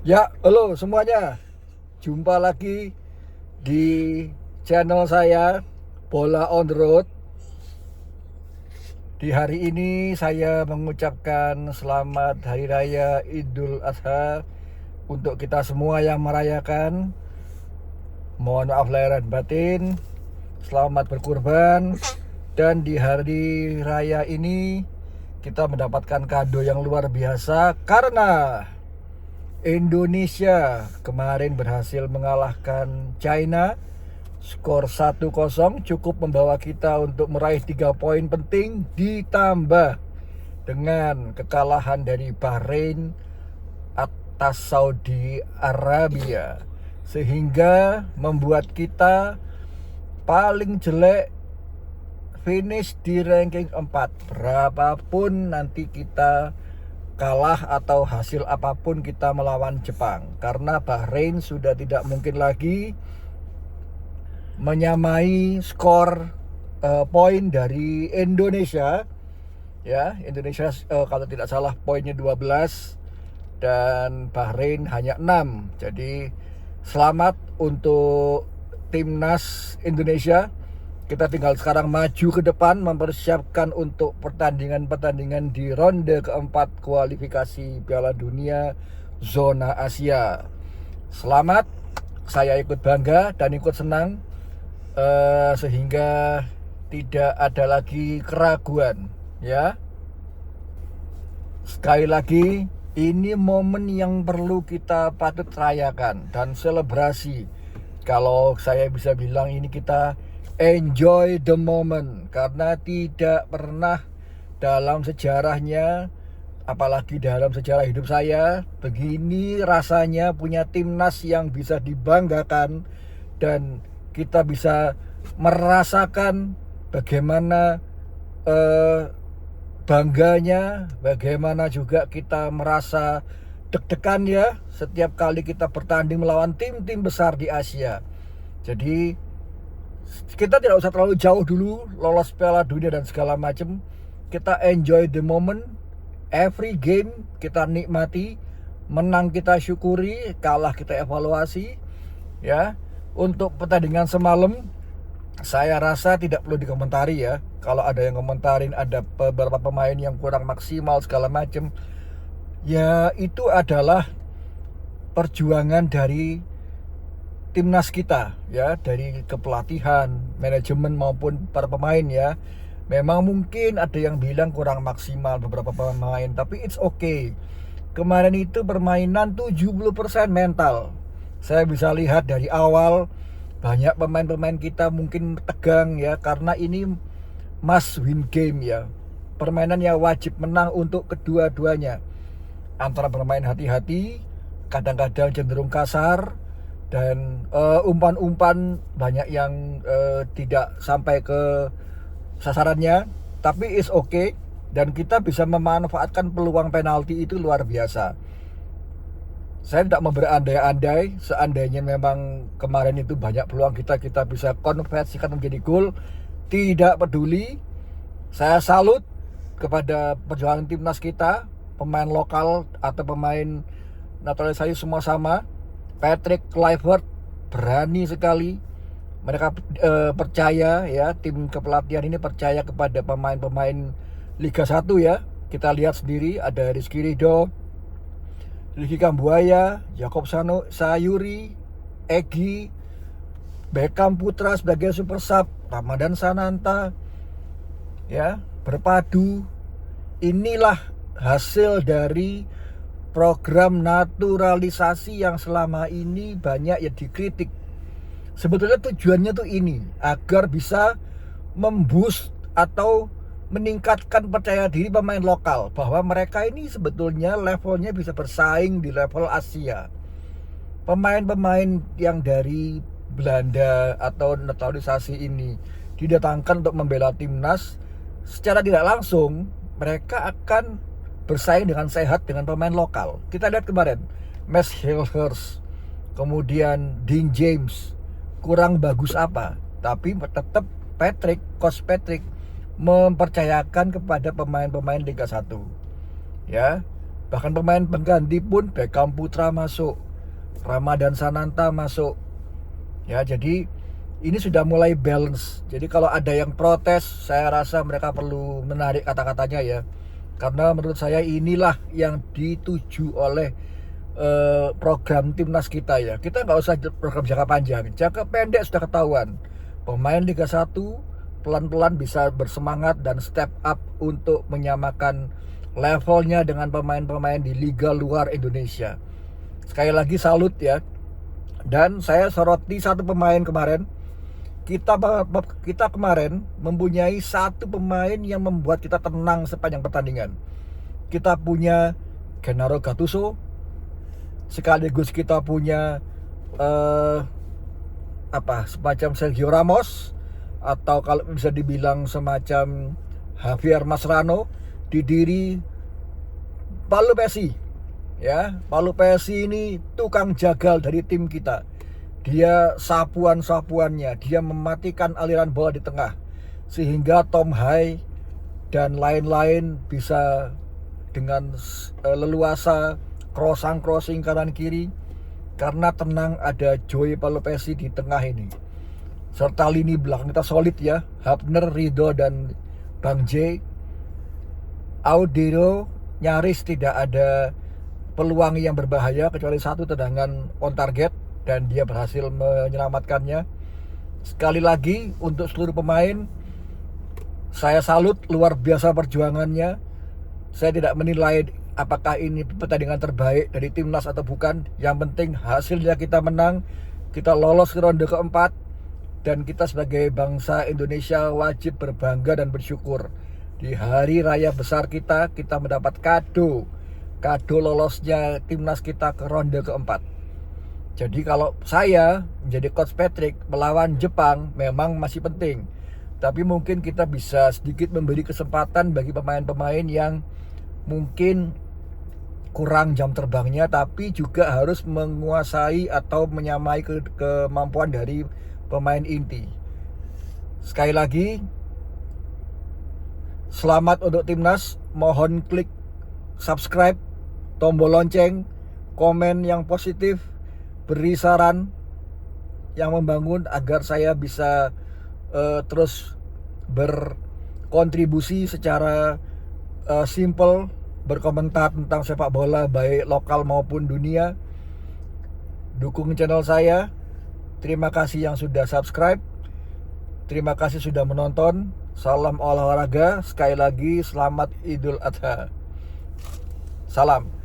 Ya, halo semuanya. Jumpa lagi di channel saya Bola on the Road. Di hari ini saya mengucapkan selamat Hari Raya Idul Adha untuk kita semua yang merayakan. Mohon maaf lahir dan batin. Selamat berkurban. Dan di hari raya ini kita mendapatkan kado yang luar biasa karena Indonesia kemarin berhasil mengalahkan China skor 1-0, cukup membawa kita untuk meraih 3 poin penting, ditambah dengan kekalahan dari Bahrain atas Saudi Arabia, sehingga membuat kita paling jelek finish di ranking 4. Berapapun nanti kita kalah atau hasil apapun kita melawan Jepang, karena Bahrain sudah tidak mungkin lagi menyamai skor poin dari Indonesia. Ya, Indonesia kalau tidak salah poinnya 12 dan Bahrain hanya 6. Jadi selamat untuk timnas Indonesia. Kita tinggal sekarang maju ke depan mempersiapkan untuk pertandingan-pertandingan di ronde keempat kualifikasi Piala Dunia zona Asia. Selamat, saya ikut bangga dan ikut senang, sehingga tidak ada lagi keraguan, ya. Sekali lagi, ini momen yang perlu kita patut rayakan dan selebrasi. Kalau saya bisa bilang, ini kita enjoy the moment, karena tidak pernah dalam sejarahnya, apalagi dalam sejarah hidup saya, begini rasanya punya timnas yang bisa dibanggakan dan kita bisa merasakan bagaimana bangganya, bagaimana juga kita merasa deg-degan ya setiap kali kita bertanding melawan tim-tim besar di Asia. Jadi kita tidak usah terlalu jauh dulu lolos Piala Dunia dan segala macam. Kita enjoy the moment, every game kita nikmati, menang kita syukuri, kalah kita evaluasi, ya. Untuk pertandingan semalam, saya rasa tidak perlu dikomentari ya. Kalau ada yang komentarin ada beberapa pemain yang kurang maksimal segala macam, ya itu adalah perjuangan dari timnas kita ya, dari kepelatihan, manajemen maupun para pemain ya. Memang mungkin ada yang bilang kurang maksimal beberapa pemain, tapi it's okay. Kemarin itu permainan 70% mental. Saya bisa lihat dari awal banyak pemain-pemain kita mungkin tegang ya, karena ini must win game ya. Permainan yang wajib menang untuk kedua-duanya. Antara bermain hati-hati, kadang-kadang cenderung kasar, dan umpan-umpan banyak yang tidak sampai ke sasarannya, tapi is okay, dan kita bisa memanfaatkan peluang penalti itu luar biasa. Saya tidak mau berandai-andai, seandainya memang kemarin itu banyak peluang kita bisa konversikan menjadi gol, tidak peduli. Saya salut kepada perjuangan timnas kita, pemain lokal atau pemain naturalisasi semua sama. Patrick Kluivert berani sekali. Mereka percaya ya, tim kepelatihan ini percaya kepada pemain-pemain Liga 1 ya. Kita lihat sendiri ada Rizky Ridho, Ricky Kambuaya, Jakob Sayuri, Egy, Beckham Putra sebagai super sub, Ramadan Sananta ya, berpadu. Inilah hasil dari program naturalisasi yang selama ini banyak ya dikritik. Sebetulnya tujuannya tuh ini, agar bisa memboost atau meningkatkan percaya diri pemain lokal, bahwa mereka ini sebetulnya levelnya bisa bersaing di level Asia. Pemain-pemain yang dari Belanda atau naturalisasi ini didatangkan untuk membela timnas, secara tidak langsung mereka akan bersaing dengan sehat dengan pemain lokal. Kita lihat kemarin Max Hilhers, kemudian Dean James, kurang bagus apa, tapi tetap Coach Patrick mempercayakan kepada pemain-pemain Liga 1 ya. Bahkan pemain pengganti pun Beckham Putra masuk, Ramadan Sananta masuk. Ya, jadi ini sudah mulai balance. Jadi kalau ada yang protes, saya rasa mereka perlu menarik kata-katanya ya. Karena menurut saya inilah yang dituju oleh program timnas kita ya. Kita nggak usah program jangka panjang, jangka pendek sudah ketahuan. Pemain Liga 1 pelan-pelan bisa bersemangat dan step up untuk menyamakan levelnya dengan pemain-pemain di liga luar Indonesia. Sekali lagi salut ya. Dan saya soroti satu pemain kemarin. Kita kemarin mempunyai satu pemain yang membuat kita tenang sepanjang pertandingan. Kita punya Gennaro Gattuso, sekaligus kita punya semacam Sergio Ramos, atau kalau bisa dibilang semacam Javier Mascherano, di diri Paolo Pessi. Ya, Paolo Pessi ini tukang jagal dari tim kita. Dia sapuannya, dia mematikan aliran bola di tengah sehingga Tom Hai dan lain-lain bisa dengan leluasa crossing kanan kiri, karena tenang ada Joey Paolo Pessi di tengah ini. Serta lini belakang kita solid ya, Hapner, Ridho dan Bang J. Audero nyaris tidak ada peluang yang berbahaya kecuali satu tendangan on target, dan dia berhasil menyelamatkannya. Sekali lagi untuk seluruh pemain, saya salut, luar biasa perjuangannya. Saya tidak menilai apakah ini pertandingan terbaik dari timnas atau bukan. Yang penting hasilnya kita menang, kita lolos ke ronde keempat, dan kita sebagai bangsa Indonesia wajib berbangga dan bersyukur. Di hari raya besar kita mendapat kado lolosnya timnas kita ke ronde keempat. Jadi kalau saya menjadi Coach Patrick, melawan Jepang memang masih penting, tapi mungkin kita bisa sedikit memberi kesempatan bagi pemain-pemain yang mungkin kurang jam terbangnya, tapi juga harus menguasai atau menyamai kemampuan dari pemain inti. Sekali lagi, selamat untuk timnas. Mohon klik subscribe, tombol lonceng, komen yang positif, beri saran yang membangun agar saya bisa terus berkontribusi secara simple, berkomentar tentang sepak bola baik lokal maupun dunia. Dukung channel saya. Terima kasih yang sudah subscribe, terima kasih sudah menonton. Salam olahraga. Sekali lagi selamat Idul Adha. Salam.